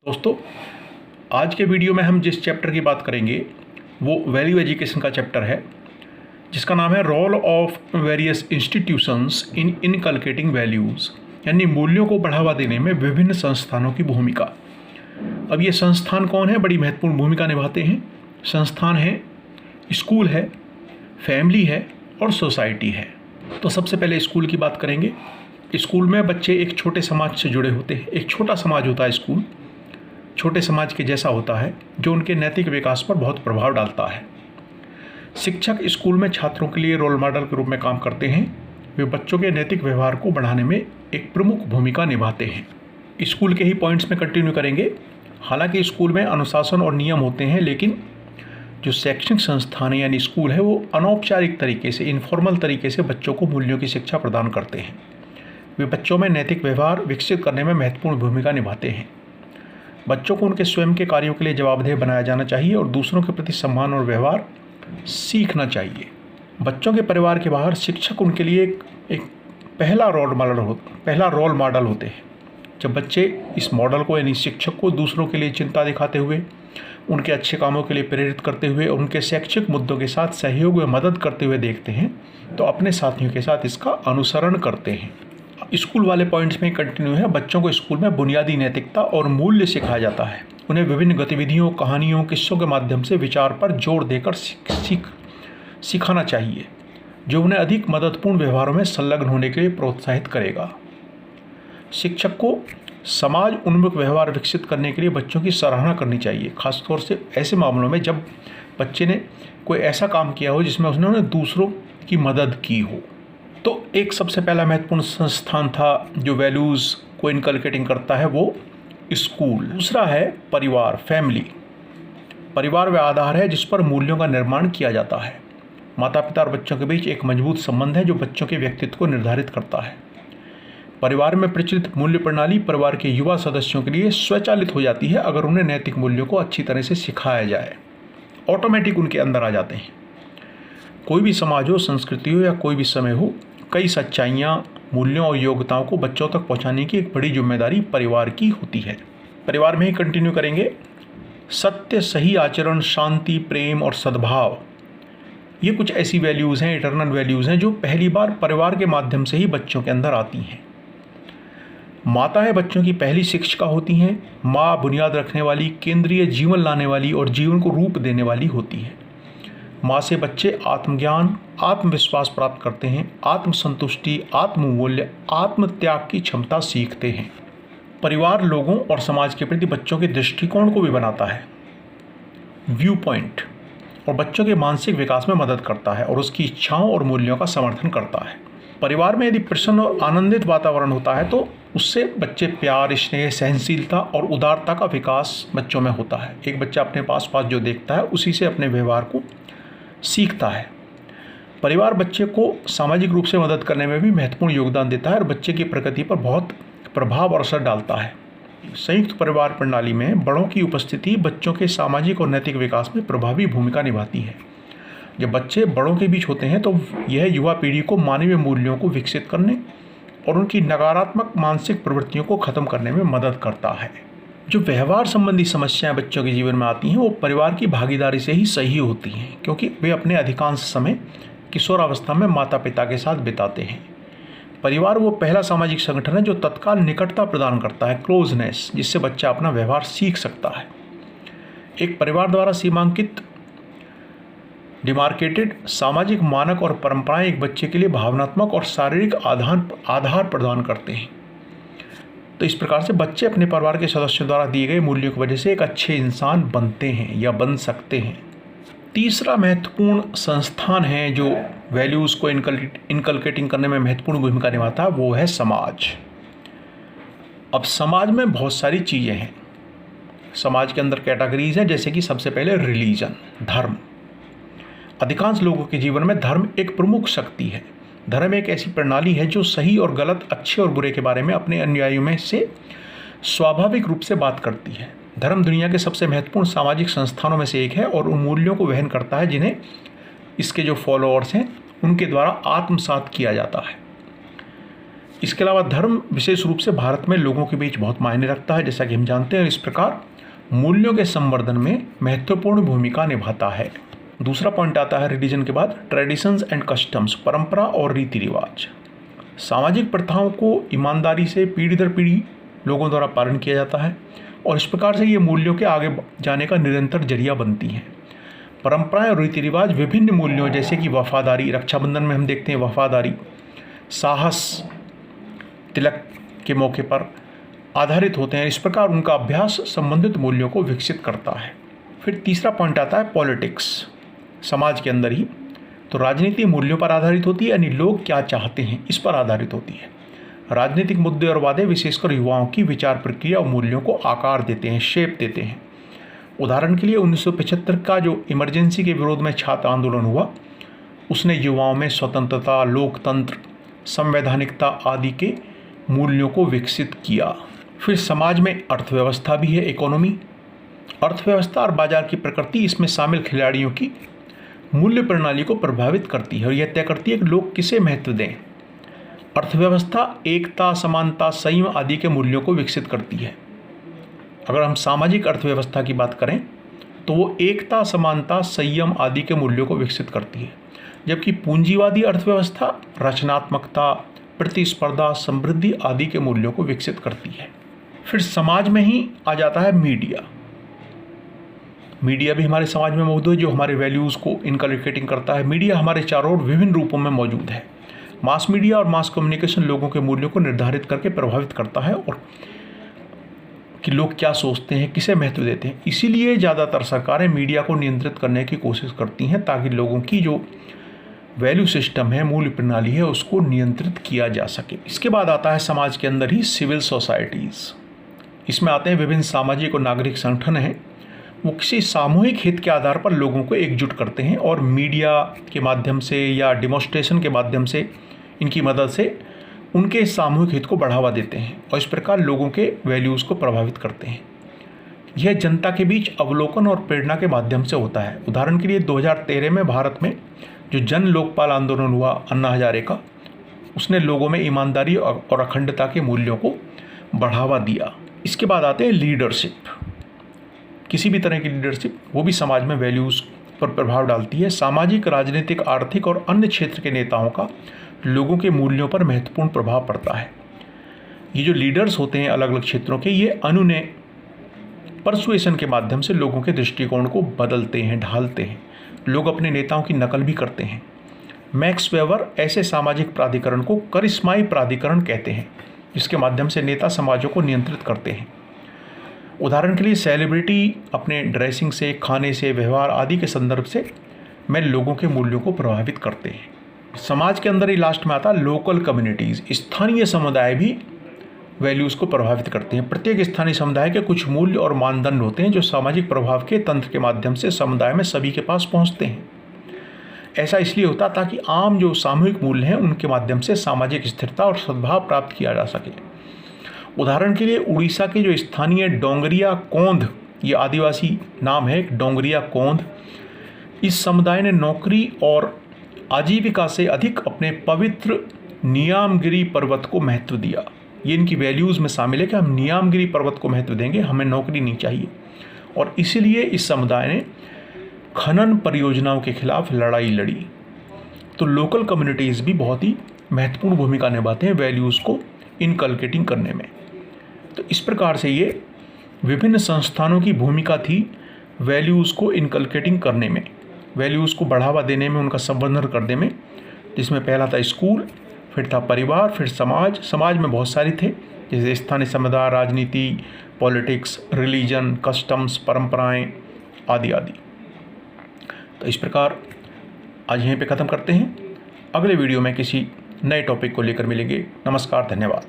दोस्तों, आज के वीडियो में हम जिस चैप्टर की बात करेंगे वो वैल्यू एजुकेशन का चैप्टर है, जिसका नाम है role of various institutions in inculcating values, यानी मूल्यों को बढ़ावा देने में विभिन्न संस्थानों की भूमिका। अब ये संस्थान कौन है, बड़ी महत्वपूर्ण भूमिका निभाते हैं। संस्थान है, स्कूल है, फैमिली है और सोसाइटी है। तो सबसे पहले स्कूल की बात करेंगे। स्कूल में बच्चे एक छोटे समाज से जुड़े होते हैं। एक छोटा समाज होता है स्कूल, छोटे समाज के जैसा होता है, जो उनके नैतिक विकास पर बहुत प्रभाव डालता है। शिक्षक स्कूल में छात्रों के लिए रोल मॉडल के रूप में काम करते हैं। वे बच्चों के नैतिक व्यवहार को बढ़ाने में एक प्रमुख भूमिका निभाते हैं। स्कूल के ही पॉइंट्स में कंटिन्यू करेंगे। हालांकि स्कूल में अनुशासन और नियम होते हैं, लेकिन जो शैक्षणिक संस्थान है यानी स्कूल है, वो अनौपचारिक तरीके से, इनफॉर्मल तरीके से बच्चों को मूल्यों की शिक्षा प्रदान करते हैं। वे बच्चों में नैतिक व्यवहार विकसित करने में महत्वपूर्ण भूमिका निभाते हैं। बच्चों को उनके स्वयं के कार्यों के लिए जवाबदेह बनाया जाना चाहिए और दूसरों के प्रति सम्मान और व्यवहार सीखना चाहिए। बच्चों के परिवार के बाहर शिक्षक उनके लिए एक पहला रोल मॉडल होते हैं। जब बच्चे इस मॉडल को यानी शिक्षक को दूसरों के लिए चिंता दिखाते हुए, उनके अच्छे कामों के लिए प्रेरित करते हुए, उनके शैक्षिक मुद्दों के साथ सहयोग व मदद करते हुए देखते हैं, तो अपने साथियों के साथ इसका अनुसरण करते हैं। स्कूल वाले पॉइंट्स में कंटिन्यू है। बच्चों को स्कूल में बुनियादी नैतिकता और मूल्य सिखाया जाता है। उन्हें विभिन्न गतिविधियों, कहानियों, किस्सों के माध्यम से विचार पर जोर देकर सिखाना चाहिए, जो उन्हें अधिक मददपूर्ण व्यवहारों में संलग्न होने के लिए प्रोत्साहित करेगा। शिक्षक को समाज उन्मुख व्यवहार विकसित करने के लिए बच्चों की सराहना करनी चाहिए, खासतौर से ऐसे मामलों में जब बच्चे ने कोई ऐसा काम किया हो जिसमें उसने दूसरों की मदद की हो। तो एक सबसे पहला महत्वपूर्ण संस्थान था जो वैल्यूज़ को इनकलकेटिंग करता है, वो स्कूल। दूसरा है परिवार, फैमिली। परिवार वह आधार है जिस पर मूल्यों का निर्माण किया जाता है। माता पिता और बच्चों के बीच एक मजबूत संबंध है जो बच्चों के व्यक्तित्व को निर्धारित करता है। परिवार में प्रचलित मूल्य प्रणाली परिवार के युवा सदस्यों के लिए स्वचालित हो जाती है अगर उन्हें नैतिक मूल्यों को अच्छी तरह से सिखाया जाए, ऑटोमेटिक उनके अंदर आ जाते हैं। कोई भी समाज हो, संस्कृति हो या कोई भी समय हो, कई सच्चाइयाँ, मूल्यों और योग्यताओं को बच्चों तक पहुँचाने की एक बड़ी जिम्मेदारी परिवार की होती है। परिवार में ही कंटिन्यू करेंगे। सत्य, सही आचरण, शांति, प्रेम और सद्भाव, ये कुछ ऐसी वैल्यूज़ हैं, इटर्नल वैल्यूज़ हैं, जो पहली बार परिवार के माध्यम से ही बच्चों के अंदर आती हैं। माता है बच्चों की पहली शिक्षिका होती हैं। माँ बुनियाद रखने वाली, केंद्रीय जीवन लाने वाली और जीवन को रूप देने वाली होती है। माँ से बच्चे आत्मज्ञान, आत्मविश्वास प्राप्त करते हैं, आत्मसंतुष्टि, आत्ममूल्य, आत्मत्याग की क्षमता सीखते हैं। परिवार लोगों और समाज के प्रति बच्चों के दृष्टिकोण को भी बनाता है, व्यू पॉइंट, और बच्चों के मानसिक विकास में मदद करता है और उसकी इच्छाओं और मूल्यों का समर्थन करता है। परिवार में यदि प्रसन्न और आनंदित वातावरण होता है तो उससे बच्चे प्यार, स्नेह, सहनशीलता और उदारता का विकास बच्चों में होता है। एक बच्चा अपने पास जो देखता है उसी से अपने व्यवहार को सीखता है। परिवार बच्चे को सामाजिक रूप से मदद करने में भी महत्वपूर्ण योगदान देता है और बच्चे की प्रगति पर बहुत प्रभाव और असर डालता है। संयुक्त परिवार प्रणाली में बड़ों की उपस्थिति बच्चों के सामाजिक और नैतिक विकास में प्रभावी भूमिका निभाती है। जब बच्चे बड़ों के बीच होते हैं तो यह युवा पीढ़ी को मानवीय मूल्यों को विकसित करने और उनकी नकारात्मक मानसिक प्रवृत्तियों को खत्म करने में मदद करता है। जो व्यवहार संबंधी समस्याएं बच्चों के जीवन में आती हैं वो परिवार की भागीदारी से ही सही होती हैं, क्योंकि वे अपने अधिकांश समय किशोरावस्था में माता पिता के साथ बिताते हैं। परिवार वो पहला सामाजिक संगठन है जो तत्काल निकटता प्रदान करता है, क्लोजनेस, जिससे बच्चा अपना व्यवहार सीख सकता है। एक परिवार द्वारा सीमांकित, डिमार्केटेड सामाजिक मानक और परंपराएं एक बच्चे के लिए भावनात्मक और शारीरिक आधार प्रदान करते हैं। तो इस प्रकार से बच्चे अपने परिवार के सदस्यों द्वारा दिए गए मूल्यों की वजह से एक अच्छे इंसान बनते हैं या बन सकते हैं। तीसरा महत्वपूर्ण संस्थान है जो वैल्यूज़ को इनकलकेटिंग करने में महत्वपूर्ण भूमिका निभाता है, वो है समाज। अब समाज में बहुत सारी चीज़ें हैं। समाज के अंदर कैटेगरीज हैं, जैसे कि सबसे पहले रिलीजन, धर्म। अधिकांश लोगों के जीवन में धर्म एक प्रमुख शक्ति है। धर्म एक ऐसी प्रणाली है जो सही और गलत, अच्छे और बुरे के बारे में अपने अनुयायियों में से स्वाभाविक रूप से बात करती है। धर्म दुनिया के सबसे महत्वपूर्ण सामाजिक संस्थानों में से एक है और उन मूल्यों को वहन करता है जिन्हें इसके जो फॉलोअर्स हैं उनके द्वारा आत्मसात किया जाता है। इसके अलावा धर्म विशेष रूप से भारत में लोगों के बीच बहुत मायने रखता है, जैसा कि हम जानते हैं। इस प्रकार मूल्यों के संवर्धन में महत्वपूर्ण भूमिका निभाता है। दूसरा पॉइंट आता है रिलीजन के बाद, ट्रेडिशंस एंड कस्टम्स, परंपरा और रीति रिवाज। सामाजिक प्रथाओं को ईमानदारी से पीढ़ी दर पीढ़ी लोगों द्वारा पालन किया जाता है और इस प्रकार से ये मूल्यों के आगे जाने का निरंतर जरिया बनती हैं। परंपराएं और रीति रिवाज विभिन्न मूल्यों जैसे कि वफादारी, रक्षाबंधन में हम देखते हैं वफादारी, साहस, तिलक के मौके पर आधारित होते हैं। इस प्रकार उनका अभ्यास संबंधित मूल्यों को विकसित करता है। फिर तीसरा पॉइंट आता है पॉलिटिक्स, समाज के अंदर ही। तो राजनीति मूल्यों पर आधारित होती है, यानी लोग क्या चाहते हैं इस पर आधारित होती है। राजनीतिक मुद्दे और वादे विशेषकर युवाओं की विचार प्रक्रिया और मूल्यों को आकार देते हैं, शेप देते हैं। उदाहरण के लिए 1975 का जो इमरजेंसी के विरोध में छात्र आंदोलन हुआ, उसने युवाओं में स्वतंत्रता, लोकतंत्र, संवैधानिकता आदि के मूल्यों को विकसित किया। फिर समाज में अर्थव्यवस्था भी है, इकोनॉमी। अर्थव्यवस्था और बाजार की प्रकृति इसमें शामिल खिलाड़ियों की मूल्य प्रणाली को प्रभावित करती है और यह तय करती है कि लोग किसे महत्व दें। अर्थव्यवस्था एकता, समानता, संयम आदि के मूल्यों को विकसित करती है। अगर हम सामाजिक अर्थव्यवस्था की बात करें तो वो एकता, समानता, संयम आदि के मूल्यों को विकसित करती है, जबकि पूंजीवादी अर्थव्यवस्था रचनात्मकता, प्रतिस्पर्धा, समृद्धि आदि के मूल्यों को विकसित करती है। फिर समाज में ही आ जाता है मीडिया। मीडिया भी हमारे समाज में मौजूद है जो हमारे वैल्यूज़ को इनकलकेटिंग करता है। मीडिया हमारे चारों ओर विभिन्न रूपों में मौजूद है। मास मीडिया और मास कम्युनिकेशन लोगों के मूल्यों को निर्धारित करके प्रभावित करता है और कि लोग क्या सोचते हैं, किसे महत्व देते हैं। इसीलिए ज़्यादातर सरकारें मीडिया को नियंत्रित करने की कोशिश करती हैं ताकि लोगों की जो वैल्यू सिस्टम है, मूल्य प्रणाली है, उसको नियंत्रित किया जा सके। इसके बाद आता है समाज के अंदर ही सिविल सोसाइटीज़। इसमें आते हैं विभिन्न सामाजिक और नागरिक संगठन हैं, वो किसी सामूहिक हित के आधार पर लोगों को एकजुट करते हैं और मीडिया के माध्यम से या डिमॉन्स्ट्रेशन के माध्यम से, इनकी मदद से उनके सामूहिक हित को बढ़ावा देते हैं और इस प्रकार लोगों के वैल्यूज़ को प्रभावित करते हैं। यह जनता के बीच अवलोकन और प्रेरणा के माध्यम से होता है। उदाहरण के लिए 2013 में भारत में जो जन लोकपाल आंदोलन हुआ अन्ना हजारे का, उसने लोगों में ईमानदारी और अखंडता के मूल्यों को बढ़ावा दिया। इसके बाद आते हैं लीडरशिप। किसी भी तरह की लीडरशिप, वो भी समाज में वैल्यूज़ पर प्रभाव डालती है। सामाजिक, राजनीतिक, आर्थिक और अन्य क्षेत्र के नेताओं का लोगों के मूल्यों पर महत्वपूर्ण प्रभाव पड़ता है। ये जो लीडर्स होते हैं अलग अलग क्षेत्रों के, ये अनुनय, परसुएशन के माध्यम से लोगों के दृष्टिकोण को बदलते हैं, ढालते हैं। लोग अपने नेताओं की नकल भी करते हैं। मैक्स वेबर ऐसे सामाजिक प्राधिकरण को करिश्माई प्राधिकरण कहते हैं, जिसके माध्यम से नेता समाजों को नियंत्रित करते हैं। उदाहरण के लिए सेलिब्रिटी अपने ड्रेसिंग से, खाने से, व्यवहार आदि के संदर्भ से में लोगों के मूल्यों को प्रभावित करते हैं। समाज के अंदर ही लास्ट में आता है लोकल कम्युनिटीज़। स्थानीय समुदाय भी वैल्यूज़ को प्रभावित करते हैं। प्रत्येक स्थानीय समुदाय के कुछ मूल्य और मानदंड होते हैं जो सामाजिक प्रभाव के तंत्र के माध्यम से समुदाय में सभी के पास पहुंचते हैं। ऐसा इसलिए होता ताकि आम जो सामूहिक मूल्य हैं उनके माध्यम से सामाजिक स्थिरता और सद्भाव प्राप्त किया जा सके। उदाहरण के लिए उड़ीसा के जो स्थानीय डोंगरिया कोंध, ये आदिवासी नाम है डोंगरिया कोंध, इस समुदाय ने नौकरी और आजीविका से अधिक अपने पवित्र नियामगिरी पर्वत को महत्व दिया। ये इनकी वैल्यूज़ में शामिल है कि हम नियामगिरी पर्वत को महत्व देंगे, हमें नौकरी नहीं चाहिए। और इसीलिए इस समुदाय ने खनन परियोजनाओं के खिलाफ लड़ाई लड़ी। तो लोकल कम्युनिटीज़ भी बहुत ही महत्वपूर्ण भूमिका निभाते हैं वैल्यूज़ को इनकलकेटिंग करने में। तो इस प्रकार से ये विभिन्न संस्थानों की भूमिका थी वैल्यूज़ को इनकलकेटिंग करने में, वैल्यूज़ को बढ़ावा देने में, उनका संवर्धन करने में, जिसमें पहला था स्कूल, फिर था परिवार, फिर समाज। समाज में बहुत सारे थे, जैसे स्थानीय समुदाय, राजनीति, पॉलिटिक्स, रिलीजन, कस्टम्स, परंपराएं आदि आदि। तो इस प्रकार आज यहीं पे ख़त्म करते हैं। अगले वीडियो में किसी नए टॉपिक को लेकर मिलेंगे। नमस्कार, धन्यवाद।